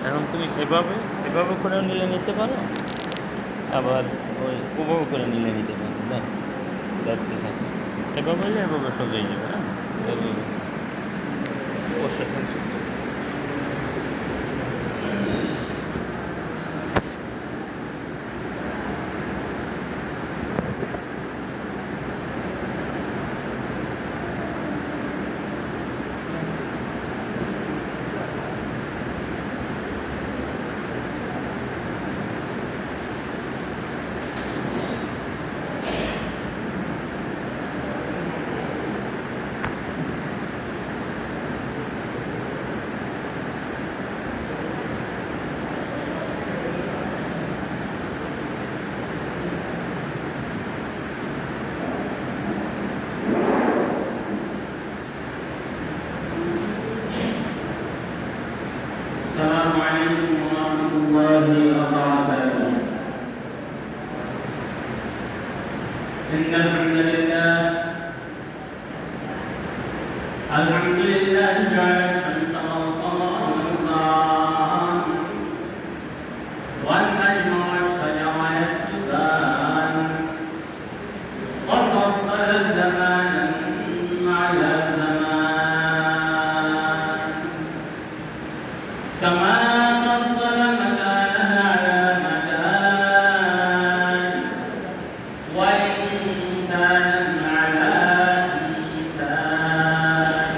এখন তুমি এভাবে এভাবে করে নিলে নিতে পারো, আবার ওই ওভাবে করে নিলে নিতে পারো। দেখতে থাকো, এভাবে হলে এভাবে সোজাই যাবে। হ্যাঁ, এভাবে অবশ্যই। السلام عليكم ورحمة الله وبركاته. إن الحمد لله جعل الشمس والقمر والنهار والنجم والشجر يسجدان وفضل الزمان على زمان كما فضل مكانا على مكان وإنسانا على إنسان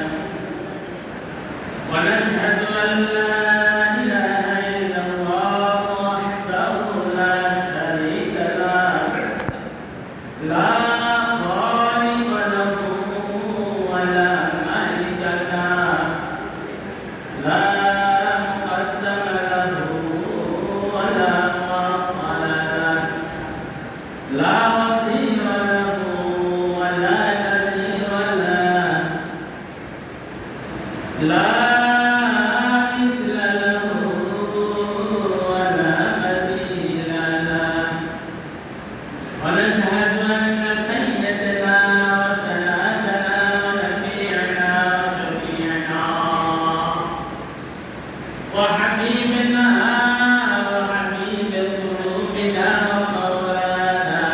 ونشهد أن لا إله إلا الله وحده لا شريك له لا خالق له ولا مالك له لا مقدم له ولا مؤخر له لا وزير له ولا نذير له لا مثل له ولا مثيل له ونشهد أن سيدنا وسندنا ونبينا وشفيعنا وحبيبنا وحبيب قلوبنا ومولانا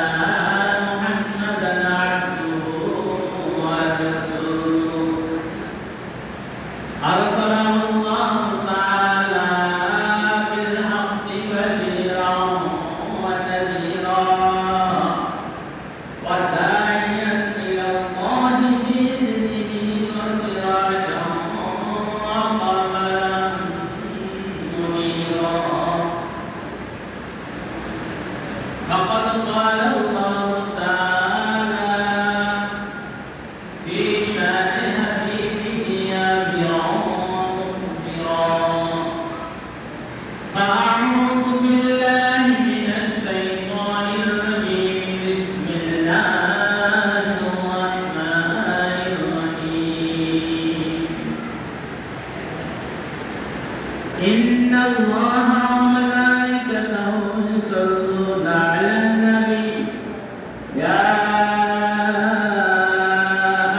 محمدا عبده ورسوله أرسله الله تعالى بالحق بشيرا ونذيرا وداعيا إلى الله بإذنه وسراجا وقمرا منيرا فقد قال الله تعالى في شأن حبيبه آمرا ومخبرا فأعوذ بالله من الشيطان الرجيم بسم الله الرحمن الرحيم إن الله وملائكته يصلون على النبي يا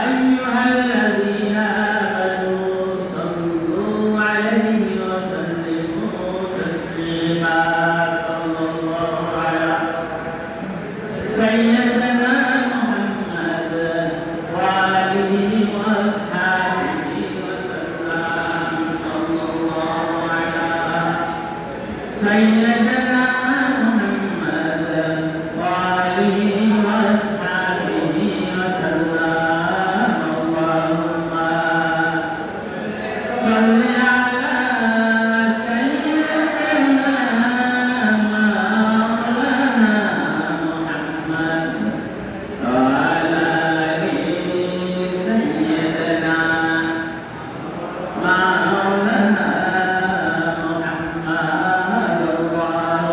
أيها الذين آمنوا صلوا عليه وسلموا تسليما صلى الله على سيدنا محمد وآله وأصحابه وسلم صلى الله على سيدنا محمد وآله وأصحابه وسلم اللهم صل على سيدنا مولانا محمد وعلى آل سيدنا مولانا محمد اللهم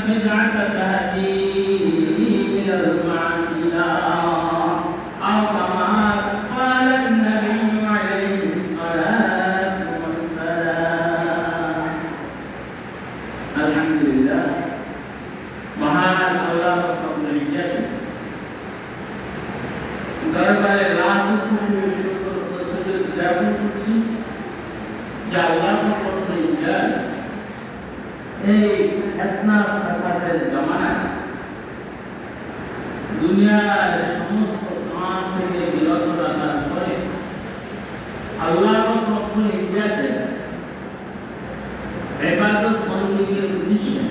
بدعة تهدي إلى المعصية أو كما قال النبي عليه الصلاة والسلام الحمد لله महान अल्लाह रब्बुल इज्जत दरबारे लाखों शुक्र और सजद जाबू खुशी या अल्लाह रब्बुल इज्जत इतना फसाদের जमाना দুনিয়ার সমস্ত কাজ থেকে বিরত রাখার পরে আল্লাহ রব্বুল ইজ্জত ইবাদত বন্দেগীর উদ্দেশ্যে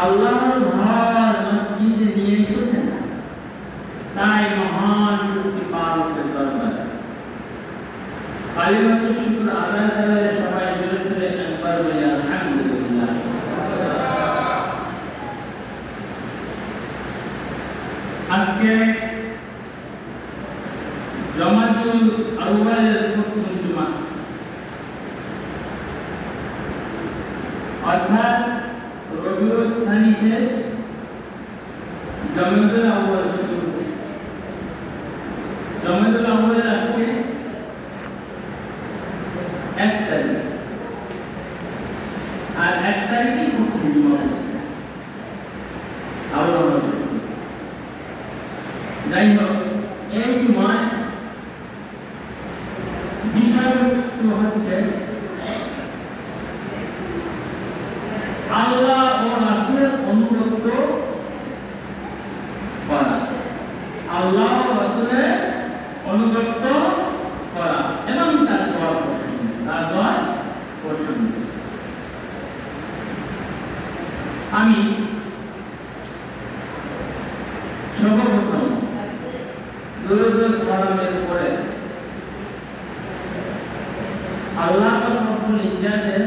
আল্লাহর ঘর মসজিদে নিয়ে এসেছেন তাই মহান প্রতিপালকের দরবারে কালিমাতুশ শুকর আদায় করে সবাই জোরে জোরে একবার বলি আলহামদুলিল্লাহ। আজকে জমাতুল আউয়ালের প্রথম জুমা অর্থাৎ রবিউল সানি শেষ জমাতুল আউয়াল শুরু। জমাতুল আউয়াল আজকে 1 তারিখ আর 1 তারিখে প্রথম জুমা হচ্ছে আল্লাহ রসুল। যাই হোক এই জুমায় বিষয়বস্তু হচ্ছে আল্লাহ ও রাসূলের অনুগত্য করা, আল্লাহ ও রাসূলের অনুগত্য করা এবং তার দোয়া পোষণ। আমি সর্বপ্রথম দুরূদ ও সালামের পরে আল্লাহ রব্বুল ইজ্জতের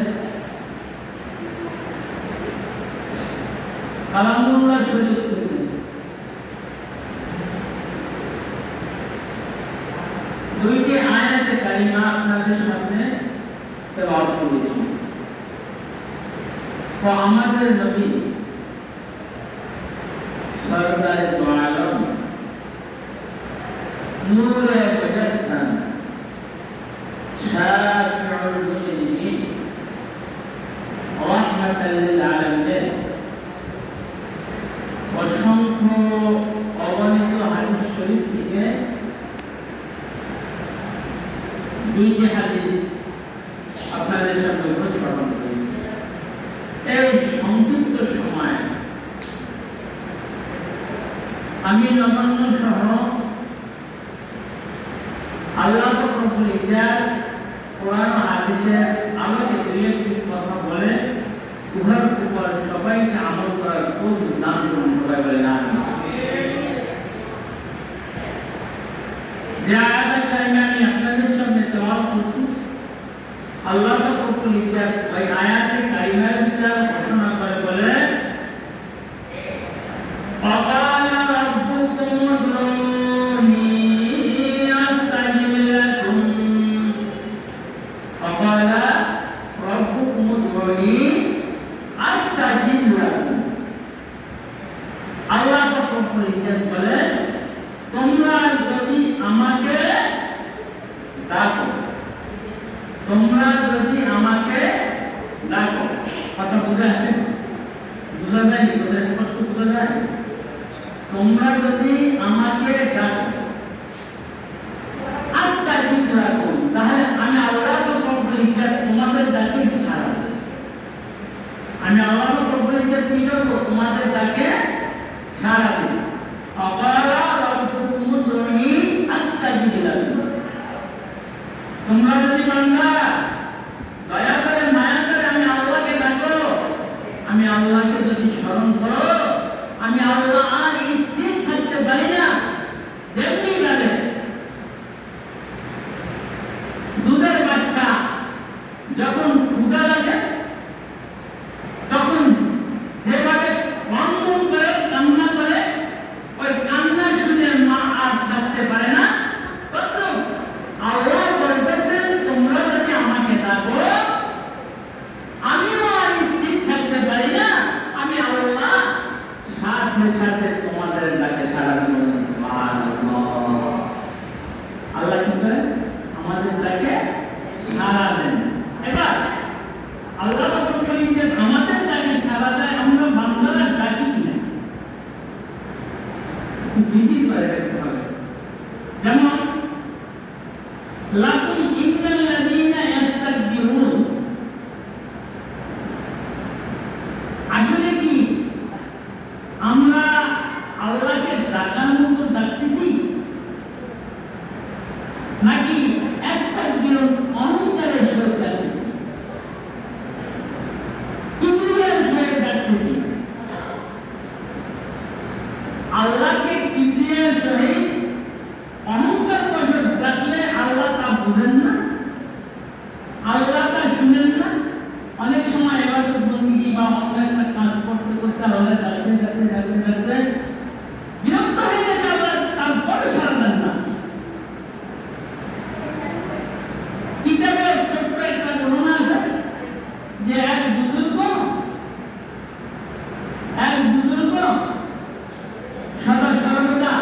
কালামুল্লাহ শরীফ থেকে দুইটি আয়াতে কারিমা আপনাদের সামনে তেলাওয়াত করেছি। তো আমাদের নবী সরদারে দো আলম নূরে মুজাসসাম শাফিউল মুজরিমিন রাহমাতাল লিল আলামিন অসংখ্য অগণিত হাদিস শরীফ থেকে দুইটি হাদিস আপনাদের সামনে উপস্থাপন করেছি। এই সংক্ষিপ্ত সময় আমি নবান্ন সহ আল্লাহ রব্বুল ইজ্জত কোরআন ও হাদিসের আলোকে দুই একটি কথা বলে উহার উপর সবাইকে আমল করার তৌফিক দান করুন। সবাই বলেন আমিন। যে আয়াতে কারিমা আমি আপনাদের সামনে তেলাওয়াত করছি আল্লাহ রব্বুল ইজ্জত ওই আয়াতে কারিমার ভিতর ঘোষণা করে বলে وقال ربكم ادعوني أستجب لكم وقال ربكم ادعوني أستجب لكم আল্লাহ রব্বুল ইজ্জত বলে তোমরা যদি আমাকে ডাকো, তোমরা যদি আমাকে ডাকো। কথা বুঝা যায়? বুঝা যায়? স্পষ্ট বুঝা যায়? তোমরা যদি আমাকে ডাকো আস্তাজিব লাকুম, তাহলে আমি আল্লাহ রব্বুল ইজ্জত তোমাদের ডাকে সাড়া দেব। আমি আল্লাহ রব্বুল ইজ্জত কি করব? তোমাদের ডাকে সাড়া দেব। আকালা রব্বুকুম উদউনি আস্তাজিব লাকুম। তোমরা যদি বান্দা দয়া করে মায়া করে আমি আল্লাহকে ডাকো, আমি আল্লাহকে যদি স্মরণ করো, আমি আল্লাহ আর স্থির থাকতে পারি না। যেমনি লাগে দুধের বাচ্চা যখন ক্ষুধা লাগে তখন যেভাবে ক্রন্দন করে কান্না করে সাথে সাথে তোমাদের ডাকে সাড়া দিবেন। সুবহানাল্লাহ। আল্লাহ কি করে আমাদের ডাকে সাড়া দেন। এবার আল্লাহ বলেন যে আমাদের ডাকে সাড়া দেয়, আমরা বান্দারা ডাকি কিনা বিধি করে রাখতে হবে। যেমন লাকুম ইন্নাল্লাযীনা ইস্তাকবিরুন, আসলে কি আমরা আল্লাহকে ডাকার মতো ডাকতেছি নাকি ইস্তাকবিরুন অহংকারের সহিত ডাকতেছি, কিবরিয়ার সহিত ডাকতেছি? আল্লাহকে কিবরিয়ার সহিত অহংকার বশত ডাকলে আল্লাহ তা বুঝেন না, আল্লাহ তা শুনেন না। অনেক সময় ইবাদত বন্দেগী বা অন্য একটা কাজ করতে করতে আল্লাহ ডাকতে ডাকতে ডাকতে ডাকতে বিরক্ত হয়ে গেছে, আল্লাহ তারপরে সাড়া দেন না। কিতাবে ছোট্ট একটা বর্ণনা আছে যে এক বুজুর্গ সদা সর্বদা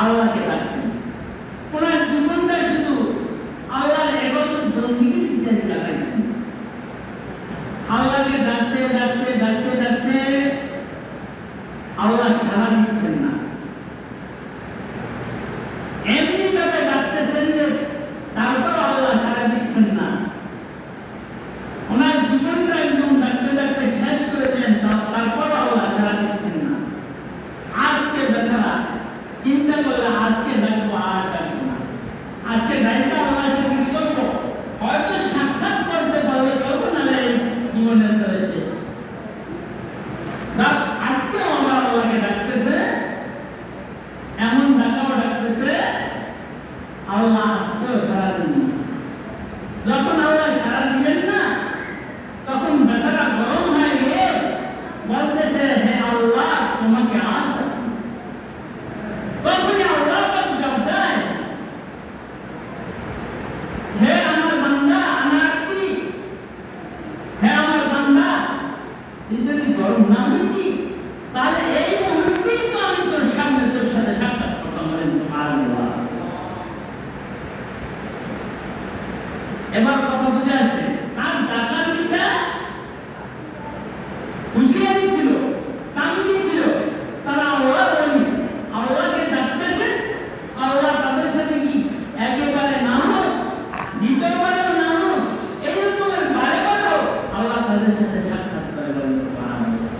আল্লাহকে ডাকতেন। ওনার জীবনটা শুধু আল্লাহর ইবাদত বন্দেগীর ভিতরে কাটাইতেন। আল্লাহকে ডাকতে ডাকতে ডাকতে ডাকতে আল্লাহ সাড়া দিচ্ছেন না। এমনি ভাবে ডাকতেছেন যে তারপর আল্লাহ সাড়া দিচ্ছেন না। ওনার জীবনটা একদম ডাকতে ডাকতে শেষ করে দিলেন, তারপর আল্লাহ সাড়া দিচ্ছেন না। আজকে বেচারা চিন্তা করলে আজকে ডাকবো আর ডাকবো না, আজকে ডাকবো আল্লাহর সাথে কি করবো, হয়তো সাক্ষাৎ করতে পারলে করবো, নাহলে জীবনের তরে শেষ। আজকে আমার আল্লাহকে ডাকতেছে, এমন ডাকাও ডাকতেছে, আল্লাহ আজকেও সাড়া দিন। যখন আল্লাহ সাড়া দিবেন না তখন বেচারা গরম হয়ে গিয়ে বলতেছে, হে আল্লাহ তোমাকে আর ডাকি। তখনই আল্লাহ জবাব দেয়, হে আমার বান্দা আনাতি, হে আমার বান্দা তুই যদি গরম না হইতি তাহলে এই মুহূর্তেই তো আমি তোর সামনে তোর সাথে সাক্ষাৎ করতাম। বলেন সুবহানাল্লাহ। এবার কথা বুঝে আসছে, তার ডাকার পিতা হুঁশিয়ারি ছিল, তামবি ছিল, তারা আল্লাহ বলি আল্লাহকে ডাকতেছে। আল্লাহ তাদের সাথে কি একেবারে না হোক, দ্বিতীয়বারেও না হোক, এইরকমের বারে বারেও আল্লাহ তাদের সাথে সাক্ষাৎ করে। বলেন সুবহানাল্লাহ।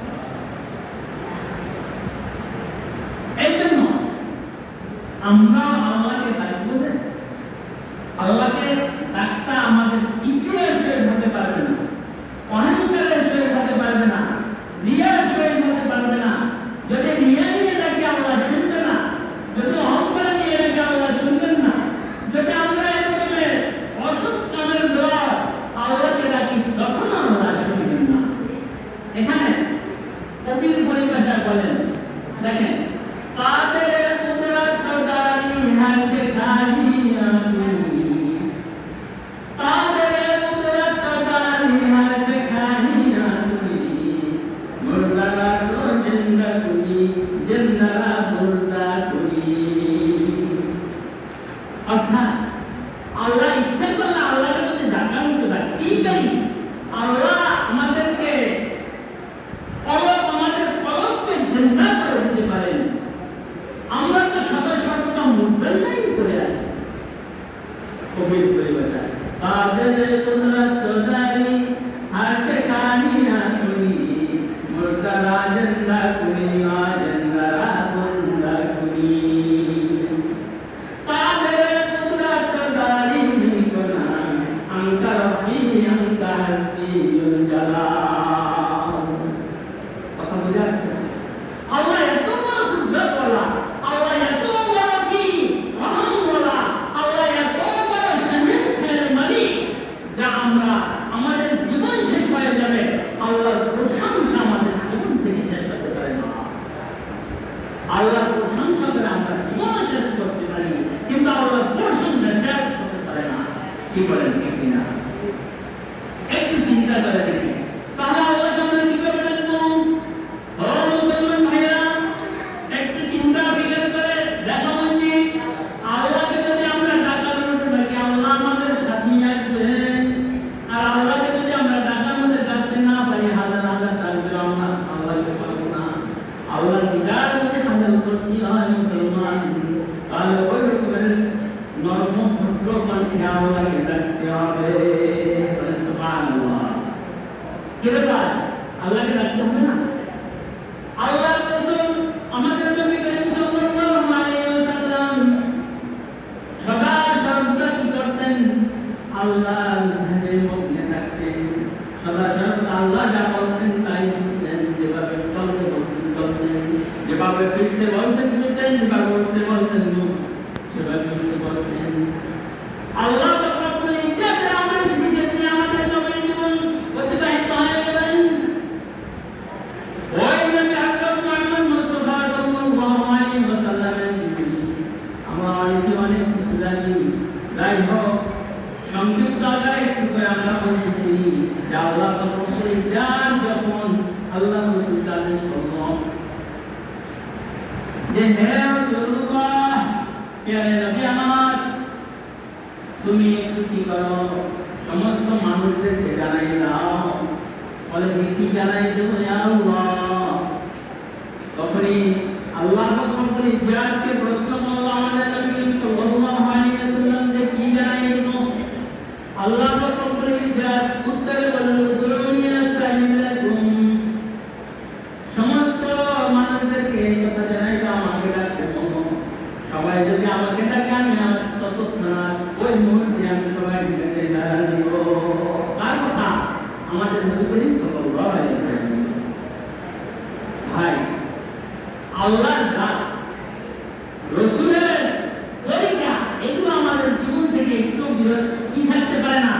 এই জন্য আমরা আল্লাহকে ডাকবো, আল্লাহকে ডাকটা আমাদের ইতিহাস সহিত হতে পারবে না, অহংকারের সহিত হতে পারবে না, রিয়ার সহিত হতে পারবে না। যদি রিয়া নিয়ে ডাকি আল্লাহ শুনবে না, যদি অহংকার নিয়ে ডাকি আল্লাহ শুনবেন না, যদি আমরা এরকমের অসৎ কামের দ্বারা আল্লাহকে ডাকি তখন আল্লাহ শুনবেন না। এখানে কবির পরিভাষা বলেন, দেখেন, কাদের কুদরত দারি হাতে খালি আমি, কাদের কুদরত দারি হাতে খালি আমি, মুর্দালা তো জিন্দা করি, জিন্দারা মুর্দা করি। অর্থাৎ আল্লাহ ইচ্ছা করলে আল্লাহকে যদি ডাকার মতো ডাকতেই পারি, আল্লাহ আমাদেরকে আমাদের কলমকে জিন্দা করে দিতে পারেন। আমরা তো সদা সর্বদা মুর্দাই করে আছি। কবির পরিভাষা, কাদের কুদরত দারি হাতে খালি আমি, মুর্দালা জিন্দা করি, জিন্দারা মুর্দা করি। কাদের কুদরত দারি মিকনা আনকা রব্বি আনকা হাসবিউল জালাল। কথা বুঝে আসছে? আল্লাহ এত বড় কুদরত ওয়ালা, আল্লাহ এত বড় কি রহম ওয়ালা, আল্লাহ এত বড় শানের মালিক, যা আমরা আমাদের জীবন শেষ হয়ে যাবে, আল্লাহর প্রশংসা আমাদের জীবন থেকে শেষ হতে পারে না। আল্লাহর প্রশংসা করে আমরা জীবন শেষ করতে পারি, কিন্তু আল্লাহর প্রশংসা শেষ করতে পারে না। কি বলেন ঠিক কিনা? একটু চিন্তা করে দেখি। কিরকম আল্লাহকে ডাকতে হবে না? আল্লাহ রাসূল আমাদের নবী করিম সাল্লাল্লাহু আলাইহি ওয়াসাল্লাম সদা সর্বদা কি করতেন? আল্লাহর ধ্যানের মগ্ন থাকতেন। সদা সর্বদা আল্লাহ যা বলতেন তাই শুনতেন, যেভাবে চলতে বলতেন চলতেন, যেভাবে ফিরতে বলতেন ফিরতেন, যেভাবে উঠতে বলতেন সেভাবে উঠতে বলতেন। আল্লাহ রাব্বুল ইজ্জতের আদেশ হিসেবে আমাদের নবীর জীবন অতিবাহিত হয়ে গেলেন। ওই নবী হযরত মুহাম্মদ মুস্তাফা সাল্লাল্লাহু আলাইহি ওয়াসাল্লামের আমরা অনেক কিছু জানি। যাই হোক, সংক্ষিপ্ত আকারে একটু করে আমরা বলতেছি যে আল্লাহ রাব্বুল ইজ্জত যখন আল্লাহ রাসূলকে আদেশ করলো যে হে রাসূলুল্লাহ, প্যারে নবী আমার, তুমি একটু কি করো, সমস্ত মানুষদেরকে জানাই দাও। বলে কি জানাই দেবো ইয়া আল্লাহ? তখনই আল্লাহ রাব্বুল ইজ্জতকে প্রশ্ন করলো আমাদের নবী সাল্লাল্লাহু আলাইহি ওয়াসাল্লাম যে কি জানাই দেবো? আল্লাহ রাব্বুল ইজ্জত উত্তরে বললেন দুরুনি আস্তাগফিরুকুম, সমস্ত মানুষদেরকে এই কথা জানাই দাও, আমাকে ডাকতে বলো। সবাই যদি আমাকে ডাকে আমি ততক্ষণ ওই মুহূর্তে আমি সবাইকে ডেকে জানাবো। কার কথা? আমাদের নবী করিম সাল্লাল্লাহু আলাইহি ওয়াসাল্লাম। ভাই, আল্লাহর ডাক, রাসূলের তরিকা, এগুলো আমাদের জীবন থেকে একটু কি থাকতে পারে না,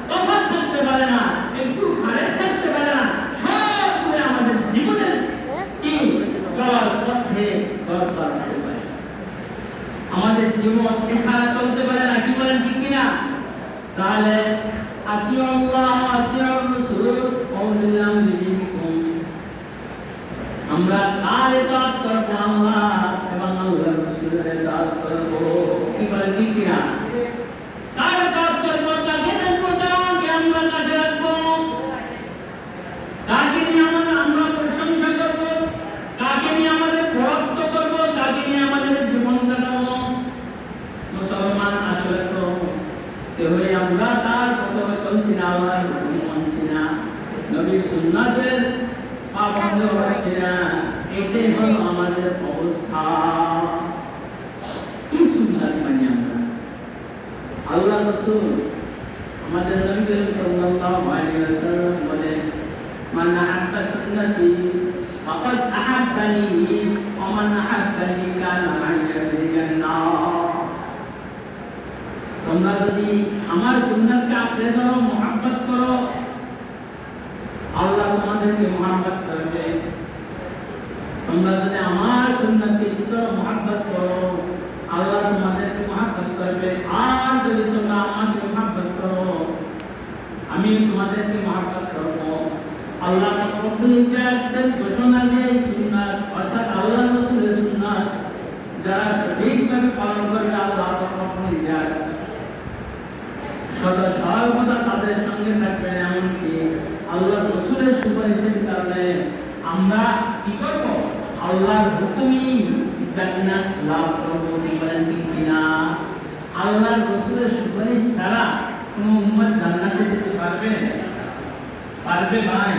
তফাৎ থাকতে পারে না, একটু খারাপ থাকতে পারে না, সবগুলো আমাদের জীবনের কি চলার পথে দরকার হতে পারে। আমাদের জীবন এছাড়া চলতে পারে না, কি বলেন ঠিক কিনা? তাহলে আতিউল্লাহ আতিউর রাসূল ওয়াউলিল আমরি মিনকুম, আমরা কার ইতাআত করব? আল্লাহ এবং আল্লাহর রাসূলের ইতাআত করব। কি বলেন ঠিক কিনা? কার ইতাআত করব? কাকে দেখবো, কাকে আমরা কাছে রাখবো, কাকে নিয়ে আমরা প্রশংসা করব, কাকে নিয়ে আমাদের বরত্ব করব, কাকে নিয়ে আমাদের জীবন কাটাবো? মুসলমান আসলে তো কেউই আমরা তার কথা চলছি না, আল্লাহর হুকুম মানছি না, নবীর সুন্নাতের পাবন্দ হচ্ছি না। এটাই হলো আমাদের অবস্থা। কি সুন্নাত মানি আমরা? আল্লাহ রাসূল আমাদের নবী করিম সাল্লাল্লাহু আলাইহি ওয়াসাল্লাম বলেন, মান আহাব্বা সুন্নতি ফাকাদ আহাব্বানি ওয়া মান আহাব্বানি কানা মাইয়া ফিল জান্নাহ। তোমরা যদি আমার সুন্নাতকে আঁকড়ে ধরো, মুহাব্বত করো, আল্লাহ তোমাদেরকে মুহাব্বত করবে। তোমরা যদি আমার সুন্নাতকে কি করো, মুহাব্বত করো, আল্লাহ তোমাদেরকে মুহাব্বত করবে। আর যদি তোমরা আমাকে মুহাব্বত করো, আমি তোমাদেরকে মুহাব্বত করব। আল্লাহ রাব্বুল ইজ্জতের ঘোষণা দিয়ে সুন্নাত অর্থাৎ আল্লাহ রাসূলের সুন্নাত যারা সঠিকভাবে পালন করবে, আল্লাহ রাব্বুল ইজ্জত সদা সর্বদা তাদের সঙ্গে থাকবেন। এমনকি আল্লাহ রাসূলের সুপারিশের কারণে আমরা কি করব? আল্লাহর হুকুমই জান্নাত লাভ করব। কি বলেন ঠিক কিনা? আল্লাহর রাসূলের সুপারিশ ছাড়া কোনো উম্মত জান্নাতে যেতে পারবে? পারবে ভাই?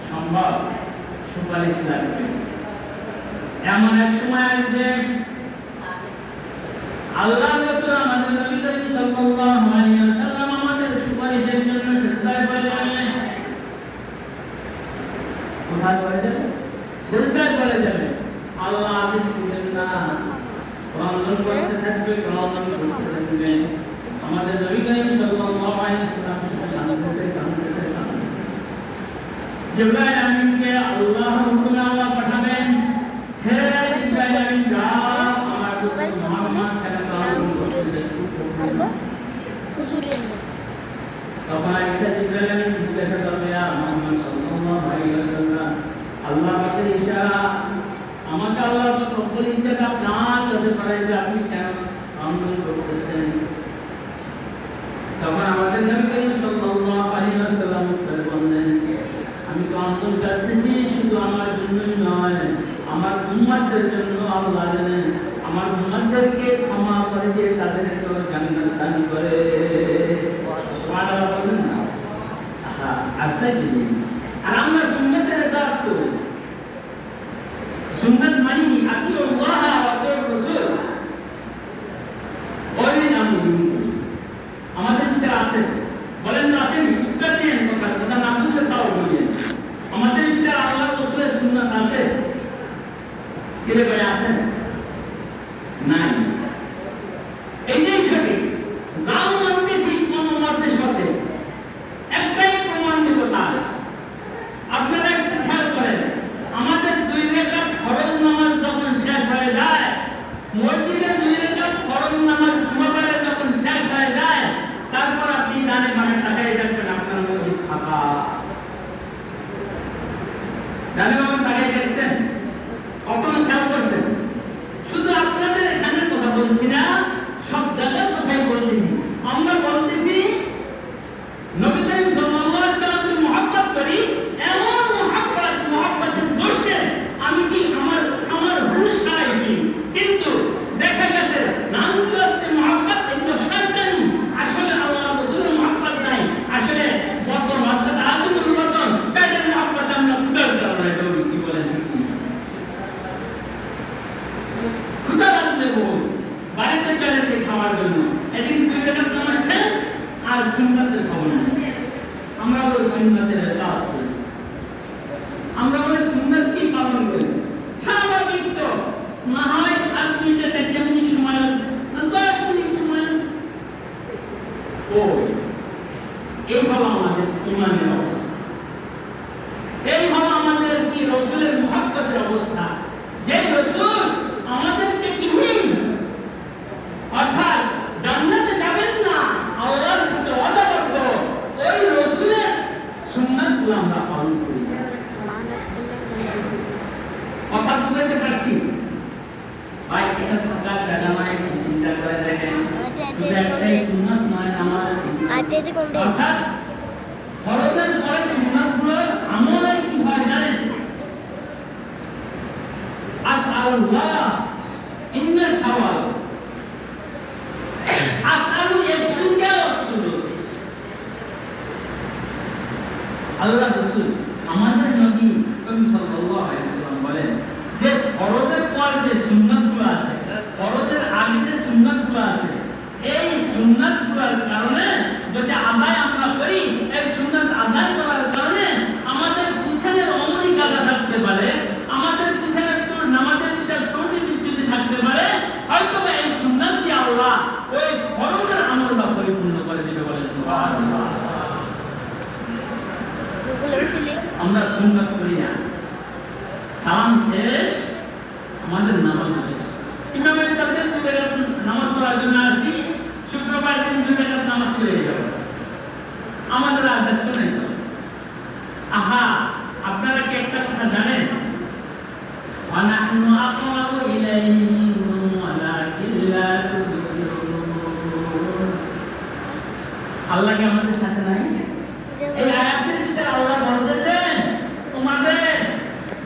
সম্ভব? সুপারিশ লাগবে। এমন এক সময় আসবে আল্লাহ রাসূল আমাদের নবী করিম সাল্লাল্লাহু আলাইহি ওয়াসাল্লাম আমাদের সুপারিশের জন্য সিজদায় পড়ে যাবেন। কোথায় পড়ে যাবেন? সিজদায় পড়ে যাবেন। আল্লাহ আদেশ দিবেন না, ক্রন্দন করতে থাকবে, ক্রন্দন করতে থাকবে। আমাদের নবী করিম সাল্লাল্লাহু আলাইহি ওয়াসাল্লাম কাঁদতে জিবরাইল আমিনকে আল্লাহ হুকুমে আল্লাহ পাঠাবেন, হে জিবরাইল আমিন যাও আমার রাসূল মুহাম্মদ সাল্লাল্লাহু আলাইহি ওয়াসাল্লাম। তখন আয়েশা জিবরাইল আমিন জিজ্ঞাসা করবে, ইয়া মুহাম্মদ সাল্লাল্লাহু আলাইহি ওয়াসাল্লাম, আল্লাহ পাকের ইশারা, আমাকে আল্লাহ রাব্বুল ইজ্জত আপনার কাছে পাঠাইছে, আপনি কেন আমল করতেছেন? তখন আমাদের নবী করিম সাল্লাল্লাহু আলাইহি ওয়াসাল্লাম বললেন, আমি তো আমল করতেছি শুধু আমার জন্যই নয়, আমার উম্মতের জন্য। আল্লাহ জানেন আমার উম্মতদেরকে ক্ষমা করে দিয়ে তাদেরকে জান্নাত দান করে। সুবহানাল্লাহ বলেন না? আচ্ছা, আর আমরা সুন্নতের দাওয়াত করি। সুন্নাত মানি আতিউল্লাহ ওয়া আতিউর রাসূল। ওই আমাদের ভিতরে আছে, বলেন না আছে, উত্তর দেন, কথা না বুঝলে তাও বলেন। আমাদের ভিতরে আল্লাহ রাসূলের সুন্নাত আছে, কে ভাই আছে? নাই। এইটাই সঠিক। যাও মানতেছি কোন মতের সাথে একটাই প্রমাণ দেব তার। আপনারা একটু খেয়াল করেন, আমাদের 2 রাকাত ফরজ নামাজ যখন শেষ হয়ে যায়, মসজিদে 2 রাকাত ফরজ নামাজ জুমাবারে যখন শেষ হয়ে যায়, তারপর আপনি ডানে বামে তাকাই দেখবেন আপনার মসজিদ ফাঁকা। ডানে বামে তাকাই দেখছেন? কখনো খেয়াল করছেন? শুধু আপনাদের এখানে কথা বলছি না, সব জায়গার কথাই বলতেছি। আমরা বলতেছি নবী করিম সাল্লাল্লাহু আলাইহি ওয়াসাল্লামকে মহব্বত করি, এমন মহব্বতের জোশে আমি কি আমার হুশ হারাই ফেলি। কিন্তু দেখা গেছে নাম দিতে মহব্বত কিন্তু শয়তানি, আসলে আল্লাহ রাসূলের মহব্বত নাই, আসলে কত মাত্রা আজমুল রতন পেটের মহব্বত আমরা খুদার দরবারে দৌড়ি। কি বলেন? খুদা রাখতে বল বাড়িতে চলে গিয়ে খাওয়ার জন্য, এদিকে 2 রাকাত নামাজ শেষ আর সুন্নাতের খবর নেই। আমরা বলি সুন্নাতের দাওয়াত করি, আমরা বলি সুন্নাত কি পালন করি। স্বাভাবিক তো না হয় 5 মিনিটে 1 মিনিট সময়, 10 মিনিট সময়। ওই এই হলো আমাদের ঈমানের অবস্থা, এই হলো আমাদের কি রাসূলের মুহাব্বতের অবস্থা। যে রাসূল আমাদেরকে বিহীন, অর্থাৎ জান্নাতে যাবেন না, আল্লাহর সাথে ওয়াদাবদ্ধ, ওই রাসূলের সুন্নাতগুলো আমরা পালন করি। কথা বুঝতে পারছি? ভাই এটা সকাল জানা নাই, চিন্তা করে দেখেন, শুধু একটাই সুন্নাত নয় নামাজ। অর্থাৎ ফরজের পরে সুন্নাতগুলোর আমলে কি হয় জানেন? আসআলুল্লাহ ইন্না সাওয়াল আসআলু ইয়াসুকা ওয়াসুলুক। আল্লাহ রাসূল আমাদের নবী সাল্লাল্লাহু আলাইহি ওয়াসাল্লাম বলেন যে ফরজের পর যে সুন্নাতগুলো আছে, ফরজের আগে যে সুন্নাতগুলো আছে, এই সুন্নাতগুলোর কারণে যদি আদায় আমরা করি, এই সুন্নাত আদায় করার কারণে আমাদের পিছনের অমনি কাজা থাকতে পারে, আমাদের পিছনের নামাজের পিছনে ত্রুটি বিচ্যুতি থাকতে পারে, হয়তো এই সুন্নাত দিয়ে আল্লাহ ওই ফরজের আমলটা পরিপূর্ণ করে দিবে। বলে সুবহানাল্লাহ। আমরা সুন্নাত করি না, সালাম শেষ আমাদের নামাজ শেষ। ইমামের সাথে 2 রাকাত নামাজ পড়ার জন্য আসি, শুক্রবার দিন 2 রাকাত নামাজ পড়ে যাব, আমাদের আদাত শুনে তো। আহা, আপনারা কি একটা কথা জানেন? ওয়া নাহনু আक़রাবু ইলাইহি মিনকুম ওয়ালাকিন লা তুবসিরুন। আল্লাহ কি আমাদের সাথে নাই? এই আয়াতের ভিতরে আল্লাহ বলতেছেন তোমাদের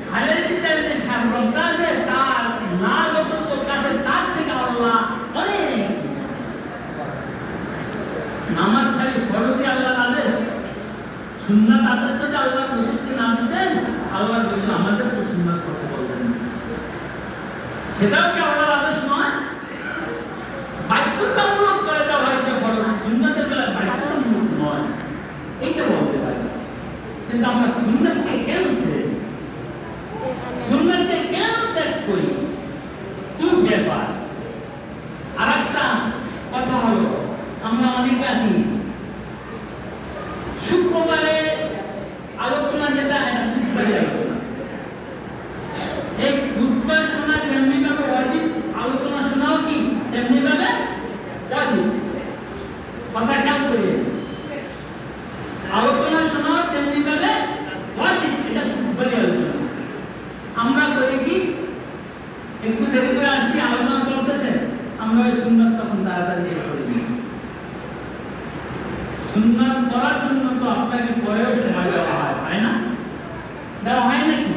ঘরের ভিতরে যে সামর্থ্য আছে তার না যতটুকু কাছে তার থেকে আল্লাহ অনেক। নামাজ খালি ফরজই আল্লাহর আদেশ, সুন্নাত আদেশ যদি আল্লাহ রাসূলকে না দিতেন, আল্লাহ রাসূল আমাদেরকে সুন্নাত করতে বলতেন, সেটাও কি আল্লাহর আদেশ নয়? বাধ্যতামূলক করে দেওয়া হয়েছে ফরজ, সুন্নাতের বেলায় বাধ্যতামূলক নয়, এইটা বলতে পারি। কিন্তু আমরা সুন্নাতকে কেন ছেড়ে দিই, সুন্নাতকে কেন ত্যাগ করি? কি ব্যাপার? আর একটা কথা হলো, আমরা অনেকে আছি শুক্রবারে আলোচনা যেটা এটা খুতবাই আলোচনা, এই খুতবা শোনা যেমনি ভাবে ওয়াজিব, আলোচনা শোনাও কি তেমনি ভাবে ওয়াজিব। কথা খেয়াল করিয়ে, আলোচনা শোনাও তেমনি ভাবে ওয়াজিব, এটা খুতবাই আলোচনা। আমরা করি কি একটু দেরি করে আসছি, আলোচনা চলতেছে, আমরা ওই সুন্নাত তখন তাড়াতাড়ি শেষ করে দিই। সুন্নাত করার জন্য তো আপনাকে পরেও সময় দেওয়া হয়, তাই না? দেওয়া হয় নাকি?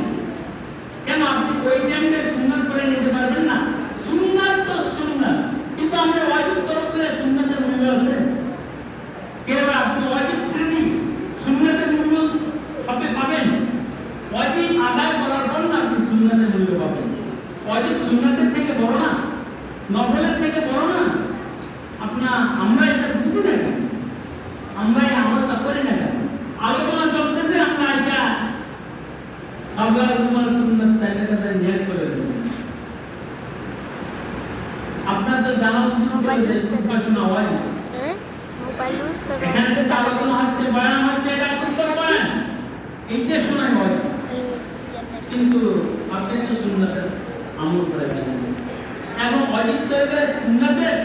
কেন আপনি ওই টাইমে সুন্নাত করে নিতে পারবেন না? সুন্নাত তো সুন্নাত, কিন্তু আমরা ওয়াজিব তরফ করে সুন্নাতের মূল্য আছে। কেন আপনি ওয়াজিব শ্রেণী সুন্নাতের মূল্য পাবেন? ওয়াজিব সুন্নাতের থেকে বড় না, নফলের থেকে বড় না? আমরা এটা বুঝি না কেন? আমরা এই আমলটা করি না কেন? আলোচনা চলতেছে, আমরা আইসা আল্লাহ তোমার সুন্নাত চাইতে কথা নিয়ত করে দিয়েছি। আপনার তো জানা উচিত ছিল যে উপাসনা হয় না। এখানে তো আলোচনা হচ্ছে, বয়ান হচ্ছে, এটা কুফর বয়ান, এইটা শোনা হয়। কিন্তু আপনি তো সুন্নাতের আমল করে গেছেন এবং ওয়াজিব তরফে সুন্নাতের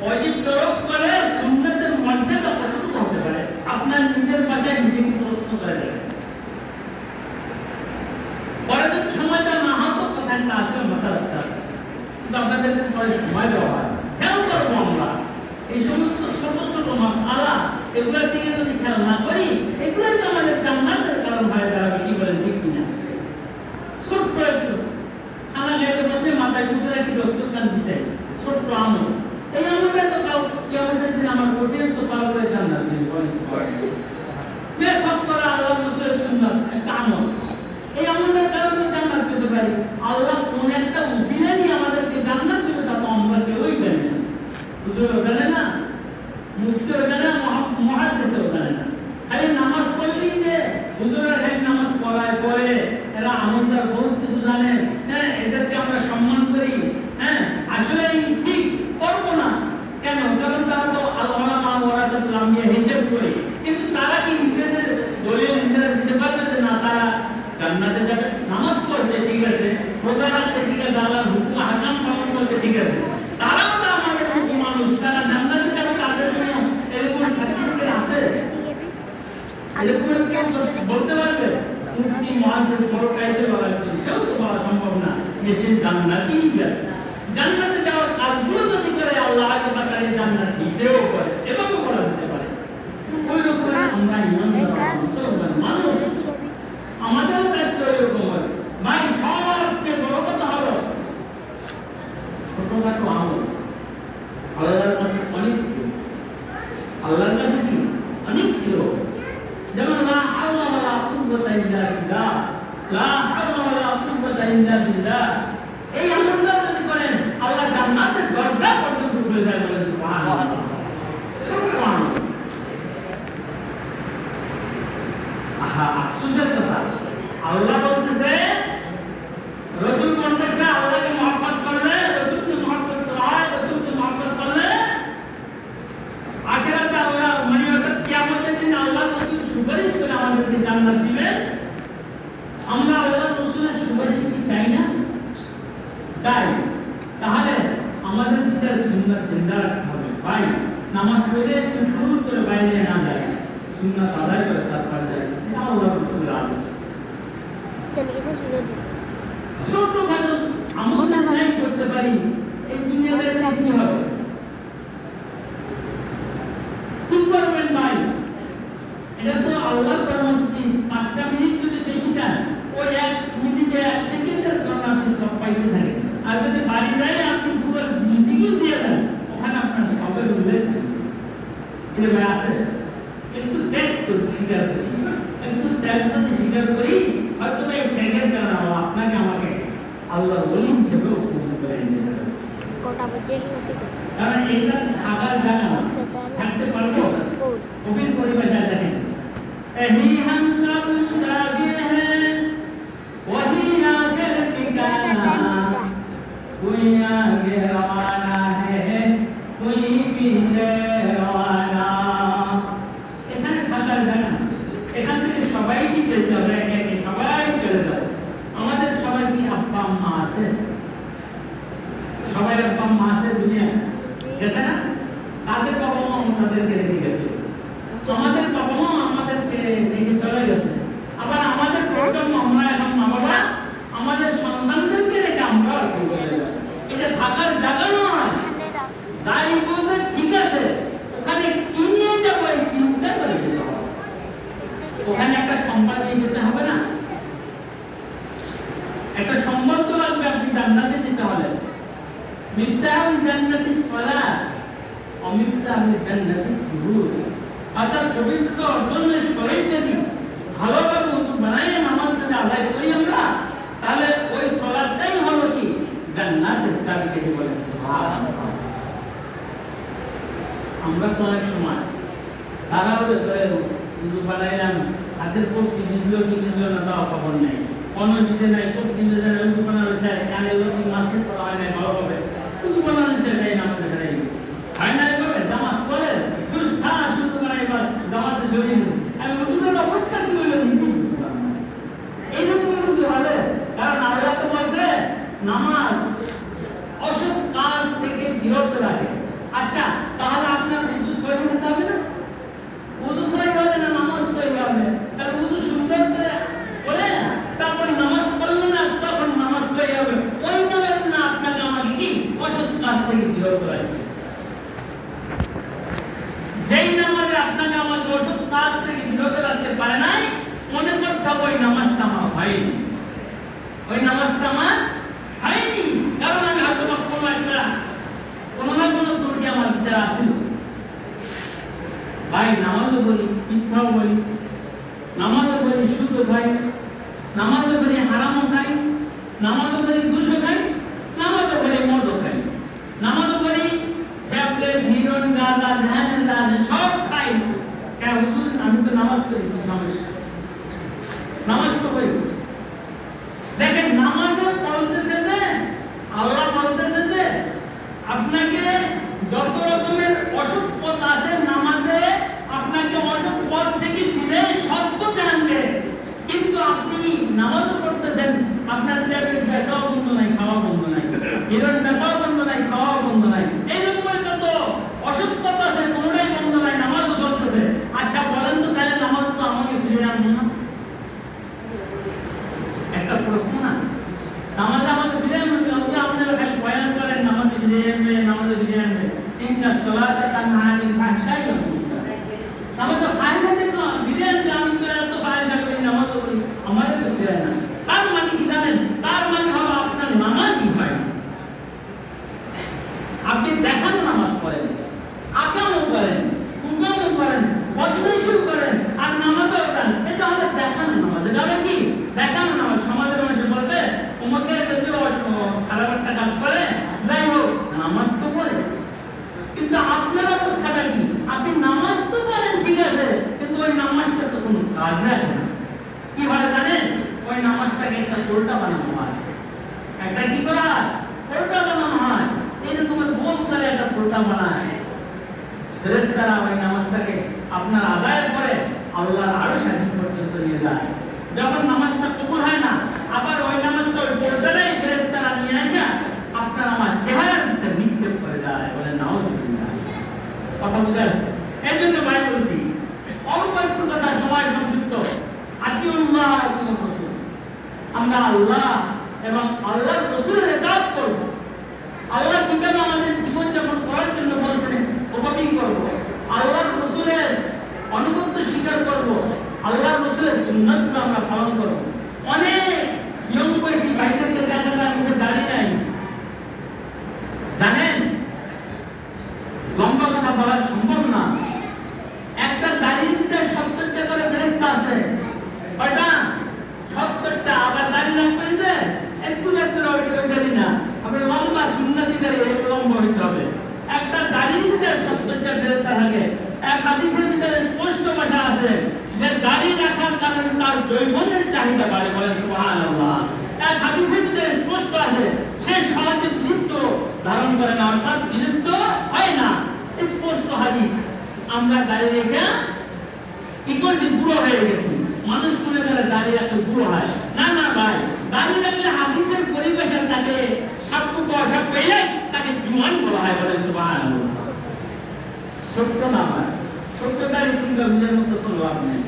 ওয়াজিব তরফ করে সুন্নাতের মর্যাদা কতটুকু হতে পারে আপনার নিজের ভাষায় নিজেকে প্রশ্ন করে দেখেন। পরের সময়টা না হতো কথাটা আসলে মশালা কিন্তু আপনাদের পরে সময় দেওয়া হয়। খেয়াল করবো আমরা এই সমস্ত ছোট ছোট মাসালা, এগুলোর দিকে যদি খেয়াল না করি, এগুলোই তো আমাদের জান্নাতের কারণ হয়ে দাঁড়াবে। কি বলেন, ঠিক কিনা? ছোট্ট একটু খানা লেগে বসে মাথায় টুকরে রাখি দস্তর কান দিতে, ছোট্ট আমল। এই আমলটা তো কাউ কিয়ামতের দিন আমার কঠিন তো পার করে জান্নাত দিবে। যে সব করা আল্লাহ রাসূলের সুন্নাত একটা আমল, এই আমলটার কারণে জান্নাত পেতে পারি। আল্লাহ কোন একটা উসিলা নিয়ে আমাদেরকে জান্নাত দিবে তা তো আমরা কেউই জানি না। হুজুরও জানে না, মুফতিও জানে না, মুহাদ্দিসও জানে না। খালি নামাজ পড়লেই যে হুজুরের খালি নামাজ পড়ায় পড়ে এরা আমলটা বহুত কিছু জানে, হ্যাঁ, এদেরকে আমরা সম্মান করি, হ্যাঁ, আসলে ঠিক করবো না কেন? কারণ তারা তো আল-উলামা ওয়ারাসাতুল আম্বিয়া হিসেব করে, কিন্তু তারা কি নিজেদের দলিল নিজেরা দিতে পারবে যে না তারা জান্নাতে যাবে? নামাজ পড়ছে ঠিক আছে, রোজা রাখছে ঠিক আছে, আল্লাহর হুকুম হাকাম পালন করছে ঠিক আছে, তারাও তো আমাদের মানুষ, তারা জান্নাতে যাবে, তাদের জন্য এরকম সার্টিফিকেট আছে? এরকম কেউ বলতে পারবে? মুফতি মুহাদ্দিস বড় কাইতে বলা সেও তো বলা সম্ভব না যে সে জান্নাতেই যাবে। জান্নাতে যাওয়ার কাজগুলো যদি করে আল্লাহ তাআলা জান্নাত দিতেও পারে, এভাবে বলা যেতে পারে। ওই রকম আমরা ইমানদার মুসলমান মানুষ, আমাদেরও দায়িত্ব এরকম হবে। ভাই সবচেয়ে বড় কথা হলো ছোটখাটো আমল আল্লাহর কাছে অনেক প্রিয়। আল্লাহর কাছে কি অনেক প্রিয়। যেমন লা হাওলা ওয়ালা কুওয়াতা ইল্লা বিল্লাহ, লা হাওলা ওয়ালা কুওয়াতা ইল্লা বিল্লাহ, এই আমলটা যদি করেন আল্লাহ জান্নাতের দরজা পর্যন্ত খুলে দেয়। বলেন সুবহানাল্লাহ। সুবহানাল্লাহ। আহা, আফসোসের কথা, আল্লাহ বলতেছে, রাসূল বলতেছে আল্লাহকে মহব্বত করলে, রাসূলকে মহব্বত করা হয়, রাসূলকে মহব্বত করলে আখিরাতে আল্লাহ মানে অর্থাৎ কিয়ামতের দিন আল্লাহ রাসূল সুপারিশ করে আমাদেরকে জান্নাত দিবেন। আমরা আল্লাহ রাসূলের সুপারিশ কি চাই না? চাই। তাহলে আমাদের ভিতরে সুন্নাত জিন্দা রাখতে হবে। ভাই নামাজ পড়ে একটু শুরু করে বাইরে না যায়, সুন্নাত আদায় করে তারপর যায়, এটা আল্লাহ রাসূলের আদেশ। ছোটখাটো আমল নাই করতে পারি, এই দুনিয়াতে কি হবে? কি করবেন ভাই? এটা তো আল্লাহর কর্মসূচি। 5টা মিনিট যদি বেশি দেন, ওই 1 মিনিটে 1 সেকেন্ডের জন্য আপনি সব পাইতে থাকেন। আর যদি বাড়ি যায় আপনি পুরো জিন্দেগি দিয়ে দেন, ওখানে আপনার সবের উল্লেখ এটা ভাই আছে। কিন্তু ত্যাগ করতে স্বীকার করি, কিন্তু ত্যাগ যদি স্বীকার করি, হয়তো এই ত্যাগের কারণে আপনাকে আমাকে আল্লাহ ওলি হিসেবে উপভোগ করে নিতে হবে। কারণ এইটা থাকার জায়গা থাকতে পারবো। কবির পরিভাষা দেখেন, এহি হাম সব মুসাফির হ্যাঁ ওহি আখির ঠিকানা, কোই আগে রওয়ানা হ্যাঁ কোই পিছে রওয়ানা। এখানে থাকার জায়গা, এখান থেকে সবাই যেতে হবে, একে একে সবাই চলে যাবে। আমাদের সবাই কি আব্বা আম্মা আছে? সবাই আব্বা আম্মা আছে দুনিয়া গেছে না? তাদের বাবা মা তাদেরকে রেখে গেছে, আমাদের বাবা মা আমাদেরকে রেখে চলে গেছে। আবার আমাদের প্রজন্ম, আমরা এখন মা বাবা আমাদের সন্তানদেরকে রেখে আমরা চলে যাব। এটা থাকার জায়গা নয়। তাই বলতে ঠিক আছে, ওখানে কি নিয়ে যাবো এই চিন্তা করে যেতে হবে। ওখানে একটা সম্পদ নিয়ে যেতে হবে না? একটা সম্পদ তো লাগবে। আপনি জান্নাতে যেতে হলে মিফতাহুল জান্নাতি সালাত, অমিফতাহুল জান্নাতি দুরুদ। অর্থাৎ পবিত্র অর্জনের শরীর যদি ভালোভাবে বানাই নামাজ যদি আদায় করি আমরা, তাহলে ওই সালাতটাই হলো কি আমরা তো অনেক সময় তারা হলে উজু বানাইলাম হাতের পক্ষে ভিজলো কি ভিজলো না তাও খবর নেই, কোনো দিতে নাই পক্ষে ভিজে নাই, উজু বানানো শেষ, কানে লোক মাসে পড়া হয় নাই ভালোভাবে, উজু বানানো শেষ এই নামাজে দাঁড়িয়ে গেছে। হয় না এভাবে জামাত চলে শুধু খাস উজু বানাই বাস জামাতে জড়িয়ে দেবো, আমি উজুর অবস্থা কি হইলো কিন্তু বুঝতে পারলাম না। এইরকম উজু হবে, কারণ আল্লাহ তো বলছে নামাজ অসৎ কাজ থেকে বিরত রাখে। আচ্ছা তাহলে আপনার উজু সহি হতে হবে না? উজু সহি হবে না নামাজ সহি হবে? তাহলে উজু সুন্দর করে তারপর নামাজ পড়লো না, তখন নামাজ সহি হবে। ওই নামাজ না আপনাকে আমাকে কি অসৎ কাজ থেকে বিরত রাখবে। যেই নামাজে আপনাকে আমাকে অসৎ কাজ থেকে বিরত রাখতে পারে নাই, মনে করতে হবে ওই নামাজটা আমার হয়নি, ওই নামাজটা আমার হয়নি। কারণ আমি হয়তো কোনো একটা কোনো না কোনো ত্রুটি আমার ভিতরে আসিল। ভাই নামাজও বলি, মিথ্যাও বলি, নামাজও বলি সুদও খাই, নামাজও বলি হারামও খাই, নামাজও বলি ঘুষও খাই, নামাজও বলি মদও খাই, নামাজও বলি ট্যাবলেট হিরোইন গাঁজা ধ্যান গাঁজা সব খাই। কেন হুজুর আমি তো নামাজ পড়ি, কি সমস্যা? নামাজ তো পড়ি। দেখেন নামাজও বলতেছে যে আল্লাহ বলতেছে যে আপনাকে যত রকমের অসৎ পথ আছে নামাজে আপনাকে অসৎ পথ থেকে ফিরে সৎ পথে আনবে। কিন্তু আপনি নামাজও পড়তেছেন, আপনার ট্যাবলেট বেচাও বন্ধ নাই, খাওয়া বন্ধ নাই, হিরোইন বেচাও বন্ধ নাই, খাওয়া বন্ধ নাই, এইরকম একটা তো অসৎ পথ আছে, কোনোটাই বন্ধ নাই, নামাজও চলতেছে। আচ্ছা বলেন তো তাহলে নামাজও তো আমাকে ফিরে আনবো না? একটা প্রশ্ন না? নামাজে আমাকে ফিরে আনবে, আপনারা খালি বয়ান করেন নামাজে ফিরে আনবে, নামাজে ফিরে আনবে। ইন্না সালাতা তানহা আনিল ফাহশাই ওয়াল মুনকার। নামাজে ফাহশা থেকে ফিরে আনবে, আমি তো এত ফাহশা করি, নামাজও করি, আমারও তো ফিরে না। তার মানে কি জানেন? তার মানে হলো আপনার নামাজই হয় না। আপনি দেখানো নামাজ পড়েন, আকামও করেন, উকামও করেন, বদমাইশিও করেন, আর নামাজও পড়েন, এটা হলো দেখানো নামাজ। এটা হলো কি? দেখানো নামাজ। সমাজের মানুষ বলবে তোমাকে যদি খারাপ একটা কাজ করে, যাই হোক নামাজ তো পড়ে। কিন্তু আপনার অবস্থাটা কি? আপনি নামাজ তো পড়েন ঠিক আছে, কিন্তু ওই নামাজটা তো কোনো কাজে আসে না। কি হয় জানেন? ওই নামাজটাকে একটা উল্টা বানানো হয়। একটা কি করা উল্টা বানানো হয়, এরকম বল করে একটা উল্টা বানায়। ফেরেশতারা ওই নামাজটাকে আপনার আদায়ের পরে আল্লাহর আরশ আজিম পর্যন্ত নিয়ে যায়। যখন নামাজটা কবুল হয় না, আবার ওই নামাজটা ওই পর্দাটাই ফেরেশতারা নিয়ে আসে আপনার আমার চেহারার ভিতরে নিক্ষেপ করে দেয়। বলে নাউজুবিল্লাহ। কথা বুঝে আসছে? এই জন্য ভাই বলছি অল্প একটু কথা, সময় সংক্ষিপ্ত, আতিউল্লাহ আতিউর রাসূল, আমরা আল্লাহ এবং আল্লাহর রাসূলের ইতাআত করব। আল্লাহ কিভাবে আমাদের জীবন যাপন করার জন্য বলছেন ওভাবেই করব। আল্লাহর রাসূলের অনুগত্য স্বীকার করব, আল্লাহর রাসূলের সুন্নাতগুলো আমরা পালন করব। অনেক ইয়ং বয়সী ভাইদেরকে দেখা যায় মুখে দাড়ি নাই। জানেন লম্বা কথা বলা সম্ভব না। একটা দাড়িতে 70টা করে ফেরেশতা আছে। কয়টা? 70টা। আবার দাড়ি রাখবেন যে একটু একটু ওই দাড়ি না, আপনি লম্বা সুন্নতি দাড়ি লম্বা হইতে হবে। একটা দাড়ির ভিতরে 70টা ফেরেশতা থাকে। এক হাদিসের ভিতরে স্পষ্ট কথা আছে যে দাড়ি রাখার কারণে তার যৌবনের চাহিদা বাড়ে। বলে সুবহানাল্লাহ। এক হাদিসের ভিতরে স্পষ্ট আছে সে সহজে বৃদ্ধ ধারণ করে না, অর্থাৎ বৃদ্ধ হয় না। স্পষ্ট হাদিস। আমরা দাড়ি রেখে কি করছি? বুড়ো হয়ে গেছি। মানুষ মনে করে দাড়ি রাখলে বুড়ো হয়। না না ভাই, দাড়ি রাখলে হাদিসের পরিবেশে তাকে সাপ্পু পয়সা পেলে তাকে জুয়ান বলা হয়। বলে সুবহানাল্লাহ। ছোট্ট না ভাই, ছোট্ট দাড়ি দুর্গাপূজার মতো কোনো লাভ নেই,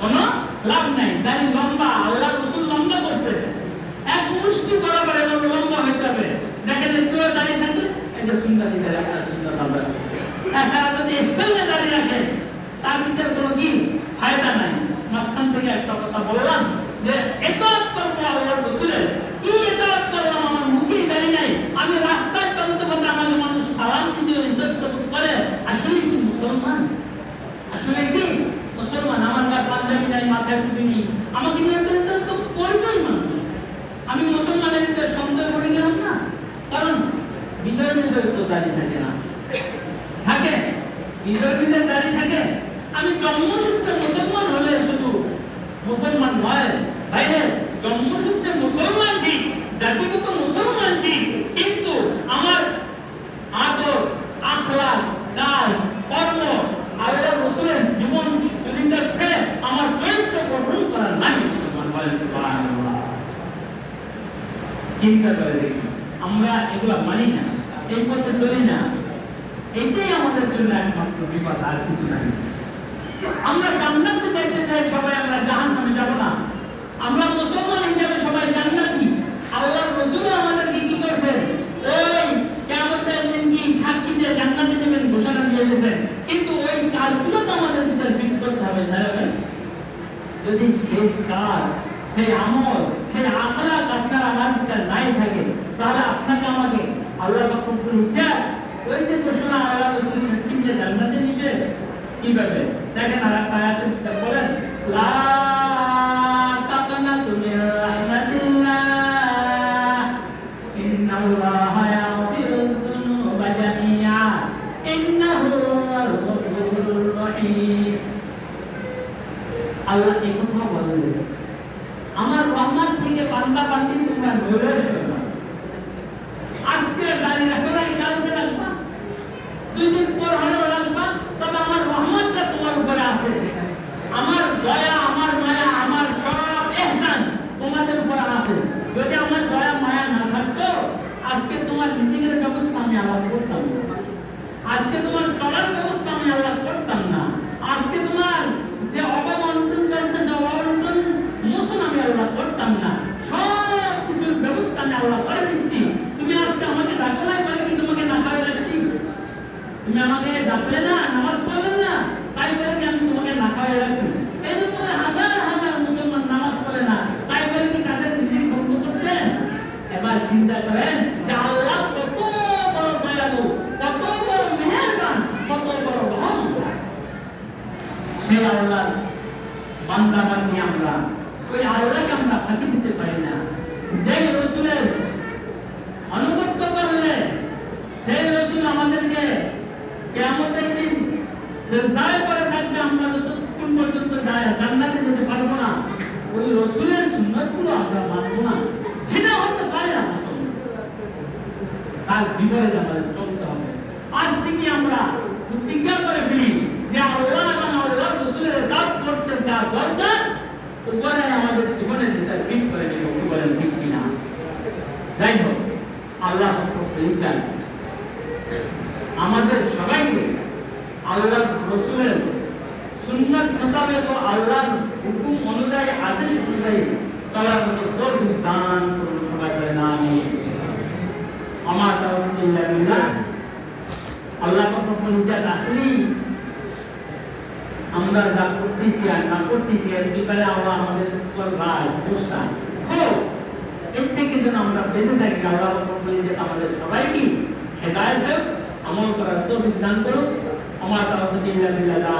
কোনো লাভ নাই। দাড়ি লম্বা, আল্লাহ রাসূল লম্বা করছে, এক মুষ্টি বরাবর এবং লম্বা হইতে হবে। দেখেন পুরো দাড়ি থাকে, এটা সুন্নতি দাড়ি, আপনার সুন্নাত আল্লাহ। তাছাড়া যদি স্টাইলে দাড়ি রাখে তার ভিতরে কোনো কি ফায়দা নাই। মাঝখান থেকে একটা কথা বললাম যে ইতাআত করব আল্লাহর রাসূলের। কি ইতাআত করলাম? আমার মুখে দাড়ি নাই, আমি রাস্তায় চলতে চলতে আমাকে মানুষ সালাম দিতে ইন্তস্ত করে। আসলে কি মুসলমান? আসলে কি মুসলমান? আমার গায়ে পাঞ্জাবি নাই, মাথায় টুপি নেই, আমাকে নিয়ে তো করবেই মানুষ। আমি মুসলমানের ভিতরে সন্দেহ করে গেলাম না, কারণ ভিতরে ভিতরে তো দাঁড়িয়ে থাকে না, থাকে নিজের নিজের দাড়ি থাকে। আমি জন্মসূত্রে মুসলমান হলে শুধু মুসলমান নয় ভাইরে, জন্মসূত্রে মুসলমান ঠিক, জাতিগত মুসলমান ঠিক, কিন্তু আমার আদর, আখলাক, কাজ, কর্ম, আল্লাহ রাসূলের জীবন চরিত্রে আমার চরিত্র গঠন করা নাই। মুসলমান বলেন সুবহানাল্লাহ। চিন্তা করে দেখি, আমরা এগুলো মানি না, এই পথে চলি না, এটাই আমাদের জন্য একমাত্র বিপদ, আর কিছু নাই। আমরা জান্নাতে যাইতে চাই সবাই, আমরা জাহান্নামে যাব না। আমরা মুসলমান হিসেবে সবাই জান্নাতি। আল্লাহর রাসূল আমাদেরকে কি করেছেন? ওই কিয়ামতের দিন কি সাক্ষী দিয়ে জান্নাতে নেবেন ঘোষণা দিয়ে দিয়েছেন, কিন্তু ওই কাজগুলো তো আমাদের ভিতরে ফিট করতে হবে, তাই না? যদি সেই কাজ, সেই আমল, সেই আখলাক আপনার আমার ভিতরে নাই থাকে, তাহলে আপনাকে আমাকে আল্লাহ পাক রব্বুল ইজ্জত ওই যে ঘোষণা আল্লাহ রাসূল সাক্ষী দিয়ে জান্নাতে নিবে কিভাবে? দেখেন আর একটা আয়াতে বলেন, লা তাকনাতু মির রাহমাতিল্লাহ ইন্নাল্লাহা ইয়াগফিরুয যুনুবা জামিআ ইন্নাহু হুয়াল গফুরুর রহিম। আল্লাহ এই কথা বলেন, আমার রহমত থেকে বান্দা বান্দি তোমরা নৈরাশ হয়ে যাও। আজকে দাঁড়িয়ে রাখো না, কালকে রাখবা, 2 দিন পর হলেও রাখবা, তবে আমার রহমতটা তোমার উপরে আছে। আমার দয়া, আমার মায়া, আমার সব ইহসান তোমাদের উপরে আছে। যদি আমার দয়া মায়া না থাকতো, আজকে তোমার রিজিকের ব্যবস্থা আমি আল্লাহ করতাম না, আজকে তোমার চলার ব্যবস্থা আমি আল্লাহ করতাম না, আজকে তোমার যে অবমন্ত্রণ চলতেছে অবমন্ত্রণ মোশন আমি আল্লাহ করতাম না। সব কিছুর ব্যবস্থা আমি আল্লাহ করে দিচ্ছি। তুমি আজকে আমাকে ডাকো না, বলে কি তোমাকে না খাওয়াই রাখছি? তুমি আমাকে ডাকলে না, নামাজ পড়লে না, তাই বলে কি আমি তোমাকে না খাওয়াই রাখছি? এই যে তোমার হাজার হাজার মুসলমান নামাজ পড়ে না, তাই বলে কি তাদের রিজিক বন্ধ করছেন? এবার চিন্তা করেন যে আল্লাহ কত বড় দয়ালু, কত বড় মেহেরবান, কত বড় রহমত। সেই আল্লাহ বান্দা বান্দি আমরা, ওই আল্লাহকে আমরা ফাঁকি দিতে পারি না। যেই রাসূলের আনুগত্য করলে সেই রাসূল আমাদেরকে কিয়ামতের দিন সিজদায় পড়ে থাকবে, আমরা যতক্ষণ পর্যন্ত জান্নাতে যেতে পারবো না, ওই রাসূলের সুন্নাতগুলো আমরা মানবো না, সেটা হতে পারে না। মুসলমান তার বিপরীতে আমাদের চলতে হবে। আজ থেকে আমরা প্রতিজ্ঞা করে ফেলি যে আল্লাহ এবং আল্লাহর রাসূলের কাজ করতে যা দরকার উপরে আমাদের জীবনের ভিতরে ফিট করে নিব। কি বলেন, ঠিক কিনা? যাই হোক, আল্লাহ আমাদের সবাইকে আল্লাহর রাসূলের সুন্নাত মোতাবেক ও আল্লাহর হুকুম অনুযায়ী, আদেশ অনুযায়ী চলার মতো তৌফিক দান করুন। সবাই বলেন আমিন। আমার তাওফিক ইল্লা বিল্লাহ। আল্লাহ পাক রব্বুল ইজ্জত আসলেই আমরা যা করতেছি আর না করতেছি এর ব্যাপারে আল্লাহ আমাদের উপর রায় ঘোষণা হোক, এর থেকে যেন আমরা বেঁচে থাকি। আল্লাহ পাক রব্বুল ইজ্জত আমাদের সবাইকে হেদায়েত দেন, আমল করার তৌফিক দান করুন। আমার তাওফিক ইল্লা বিল্লাহ।